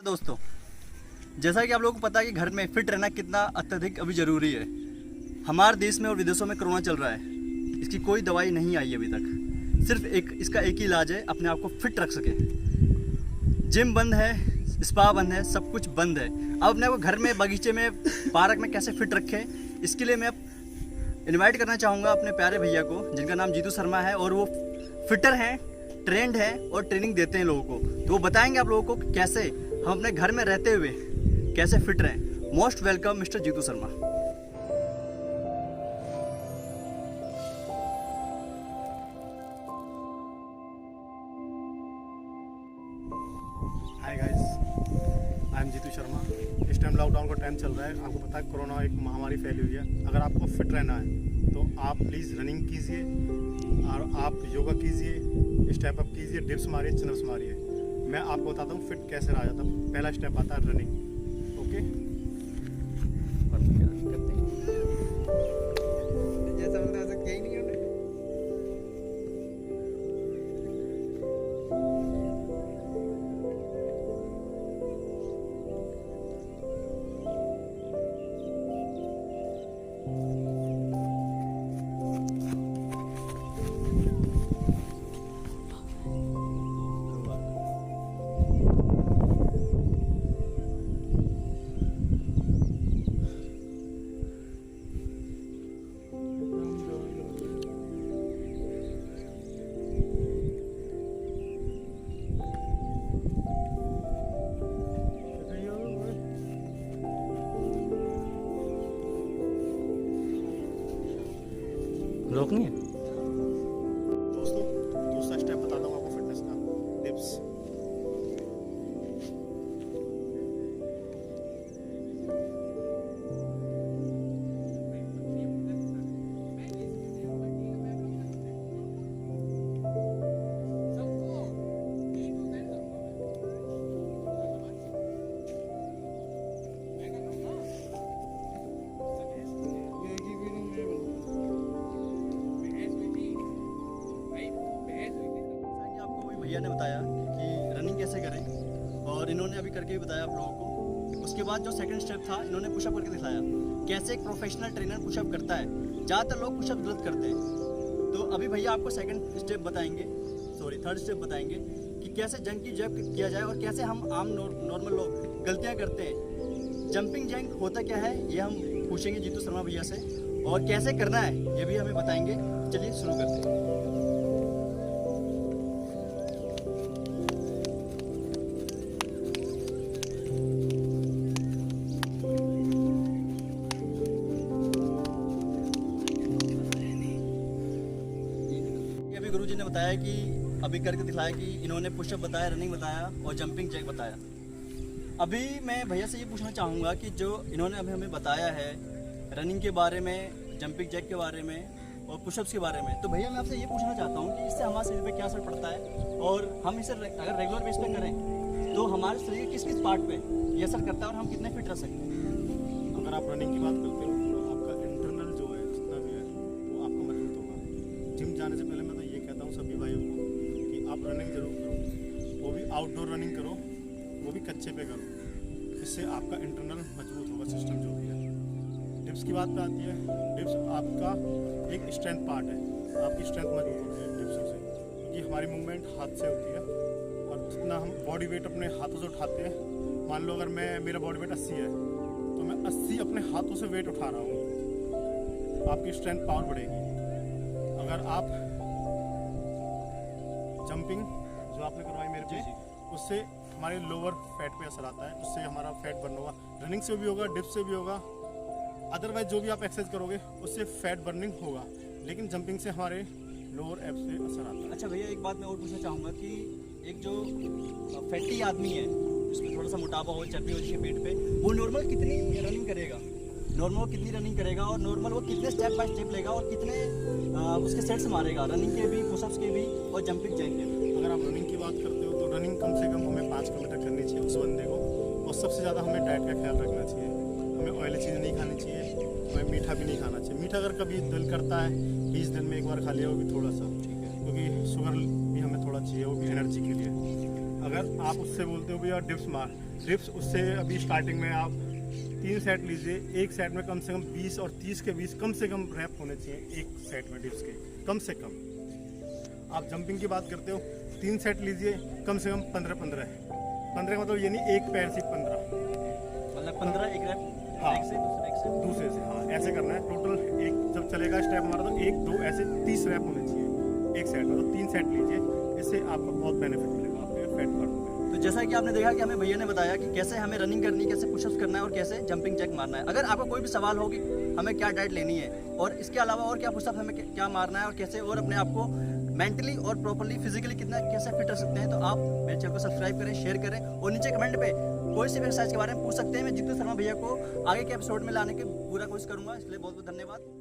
दोस्तों, जैसा कि आप लोगों को पता है कि घर में फिट रहना कितना अत्यधिक अभी ज़रूरी है। हमारे देश में और विदेशों में कोरोना चल रहा है, इसकी कोई दवाई नहीं आई अभी तक। सिर्फ इसका एक ही इलाज है, अपने आप को फिट रख सके। जिम बंद है, स्पा बंद है, सब कुछ बंद है। अब अपने को घर में, बगीचे में, पार्क में कैसे फिट रखें, इसके लिए मैं इनवाइट करना चाहूँगा अपने प्यारे भैया को, जिनका नाम जीतू शर्मा है और वो फिटर हैं, ट्रेंड है और ट्रेनिंग देते हैं लोगों को। तो वो बताएंगे आप लोगों को कैसे हम अपने घर में रहते हुए कैसे फिट रहें। Most welcome mister Jeetu Sharma. Hi guys, I am Jeetu Sharma. इस टाइम लॉकडाउन का टाइम चल रहा है। आपको पता है कोरोना एक महामारी फैली हुई है। अगर आपको फिट रहना है तो आप प्लीज़ रनिंग कीजिए और आप योगा कीजिए, स्टेप अप कीजिए, डिप्स मारिए, चिनअप्स मारिए। मैं आपको बताता हूँ फिट कैसे रहा जाता है। पहला स्टेप आता है रनिंग। ओके, जैसा बता सकते ही नहीं है। रोकनी है। दोस्तों दूसरा स्टेप बताता हूँ आपको फिटनेस का, डिप्स। भैया ने बताया कि रनिंग कैसे करें और इन्होंने अभी करके भी बताया आप लोगों को। उसके बाद जो सेकंड स्टेप था, इन्होंने पुशअप करके दिखाया कैसे एक प्रोफेशनल ट्रेनर पुशअप करता है। ज़्यादातर लोग पुशअप गलत करते हैं, तो अभी भैया आपको थर्ड स्टेप बताएंगे कि कैसे जंप की जैक किया जाए और कैसे हम आम नॉर्मल लोग गलतियाँ करते हैं। जंपिंग जैक होता क्या है ये हम पूछेंगे जीतू शर्मा भैया से, और कैसे करना है ये भी हमें बताएंगे। चलिए शुरू करते हैं। गुरुजी ने बताया कि अभी करके दिखाया कि इन्होंने पुशअप बताया, रनिंग बताया और जंपिंग जैक बताया। अभी मैं भैया से ये पूछना चाहूँगा कि जो इन्होंने अभी हमें बताया है रनिंग के बारे में, जंपिंग जैक के बारे में और पुशअप्स के बारे में, तो भैया मैं आपसे ये पूछना चाहता हूँ कि इससे हमारे शरीर पे क्या असर पड़ता है और हम इसे अगर रेगुलर बेस पे करें तो हमारे शरीर के किस किस पार्ट पे ये असर करता है और हम कितने फिट रह सकते हैं। अगर आप रनिंग की बात करते हो तो आपका इंटरनल जो है जितना भी है वो आपका मजबूत होगा। जिम जाने से पहले मैं तो ये कहता हूँ सभी भाइयों को कि आप रनिंग जरूर करो, वो भी आउटडोर रनिंग करो, वो भी कच्चे पे करो। इससे आपका इंटरनल मजबूत होगा, सिस्टम जो भी है। डिप्स की बात पे आती है। डिप्स आपका एक स्ट्रेंथ पार्ट है, आपकी स्ट्रेंथ मजबूत होती है डिप्सों से, क्योंकि हमारी मूवमेंट हाथ से होती है और जितना हम बॉडी वेट अपने हाथों से उठाते हैं, मान लो अगर मेरा बॉडी वेट 80 है तो मैं 80 अपने हाथों से वेट उठा रहा हूँ, आपकी स्ट्रेंथ पावर बढ़ेगी। अगर आप जंपिंग जो आपने करवाई मेरे पे, उससे हमारे लोअर फैट पे असर आता है, उससे हमारा फैट बर्न होगा। रनिंग से भी होगा, डिप्स से भी होगा, अदरवाइज जो भी आप एक्सरसाइज करोगे उससे फैट बर्निंग होगा, लेकिन जंपिंग से हमारे लोअर एब्स पे असर आता है। अच्छा भैया, एक बात मैं और पूछना चाहूँगा कि एक जो फैटी आदमी है जिसमें थोड़ा सा मोटापा हो, चर्बी हो जिसके पेट पे, वो नॉर्मल कितनी रनिंग करेगा, और नॉर्मल वो कितने स्टेप बाय स्टेप लेगा और कितने उसके सेट्स मारेगा, रनिंग के भी, पुशअप्स के भी और जंपिंग जैक के भी। अगर आप रनिंग की बात करते हो तो रनिंग कम से कम हमें 5 किलोमीटर करनी चाहिए उस बंदे को, और सबसे ज़्यादा हमें डाइट का ख्याल रखना चाहिए। हमें ऑयली चीज़ें नहीं खानी चाहिए, हमें मीठा भी नहीं खाना चाहिए। मीठा अगर कभी दिल करता है 20 दिन में एक बार खा लिया, वो भी थोड़ा सा, क्योंकि शुगर भी हमें थोड़ा चाहिए, वो भी एनर्जी के लिए। अगर आप उससे बोलते हो भैया डिप्स मार, डिप्स उससे अभी स्टार्टिंग में आप 3 सेट लीजिए, एक सेट में कम से कम 20 और 30 के बीच कम से कम रैप होने चाहिए एक सेट में डिप्स के, कम से कम। आप जंपिंग की बात करते हो, 3 सेट लीजिए, कम से कम 15-15 है। 15 का मतलब ये नहीं एक पैर से 15, मतलब 15 एक रैप हाँ, एक से दूसरे से, हाँ ऐसे करना है। टोटल एक जब चलेगा स्टेप हमारा तो 1 2 ऐसे 30 रैप होने चाहिए एक सेट में। तो 3 सेट लीजिए, इससे आपको बहुत बेनिफिट मिलेगा आपके फैट बर्न में। तो जैसा कि आपने देखा कि हमें भैया ने बताया कि कैसे हमें रनिंग करनी है, कैसे पुशअप्स करना है और कैसे जंपिंग जैक मारना है। अगर आपको कोई भी सवाल हो कि हमें क्या डाइट लेनी है और इसके अलावा और क्या पुशअप हमें क्या मारना है और कैसे और अपने आप को मेंटली और प्रॉपर्ली फिजिकली कितना कैसे फिट रख सकते हैं, तो आप मेरे चैनल को सब्सक्राइब करें, शेयर करें और नीचे कमेंट पे कोई सी भी एक्सरसाइज के बारे में पूछ सकते हैं। मैं जीतू शर्मा भैया को आगे के एपिसोड में लाने की पूरा कोशिश करूंगा। इसलिए बहुत बहुत धन्यवाद।